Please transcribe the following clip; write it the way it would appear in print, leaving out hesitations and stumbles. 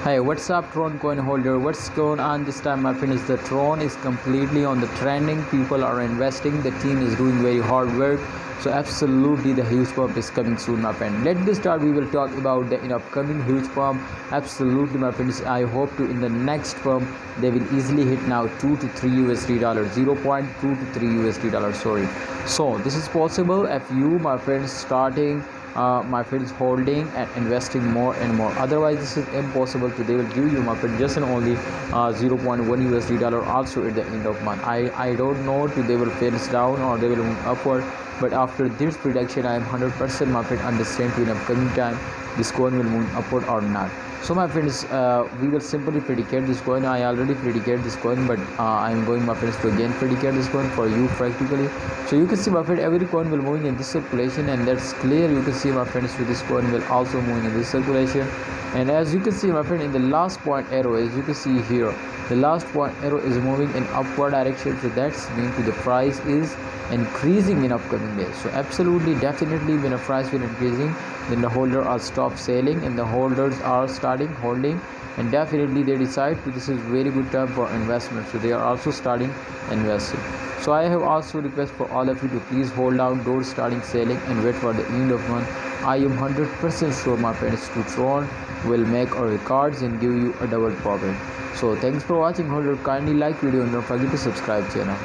Hey, what's up, Tron coin holder? What's going on this time, my friends? The Tron is completely on the trending. People are investing. The team is doing very hard work. So absolutely, the huge pump is coming soon, my friend. Let's get started. We will talk about the upcoming huge pump. Absolutely, my friends. I hope to in the next pump they will easily hit now 2 to 3 USD dollars, 0.2 to 3 USD dollars. Sorry. So this is possible if you, my friends, starting my friends holding and investing more and more. Otherwise this is impossible to they will give you, my friend, just and only 0.1 USD dollar also at the end of month. I don't know to they will face down or they will move upward, but after this prediction I am 100% my friend understand to in upcoming time this coin will move upward or not. So my friends, we will simply predicate this coin. I already predicate this coin, but I am going, my friends, to again predicate this coin for you practically. So you can see, my friend, every coin will moving in this circulation, and that's clear. You can see, my friends, to this coin will also moving in this circulation. And as you can see, my friend, in the last point arrow, as you can see here, the last point arrow is moving in upward direction. So that's mean to the price is increasing in upcoming days. So absolutely, definitely, when a price will increasing, then the holder are stop selling and the holders are starting holding, and definitely they decide to this is very good time for investment, so they are also starting investing. So I have also request for all of you to please hold down, don't starting selling and wait for the end of month. I am 100% sure, my friends, to Tron will make our records and give you a double profit. So thanks for watching, holder. Kindly like video and don't forget to subscribe channel.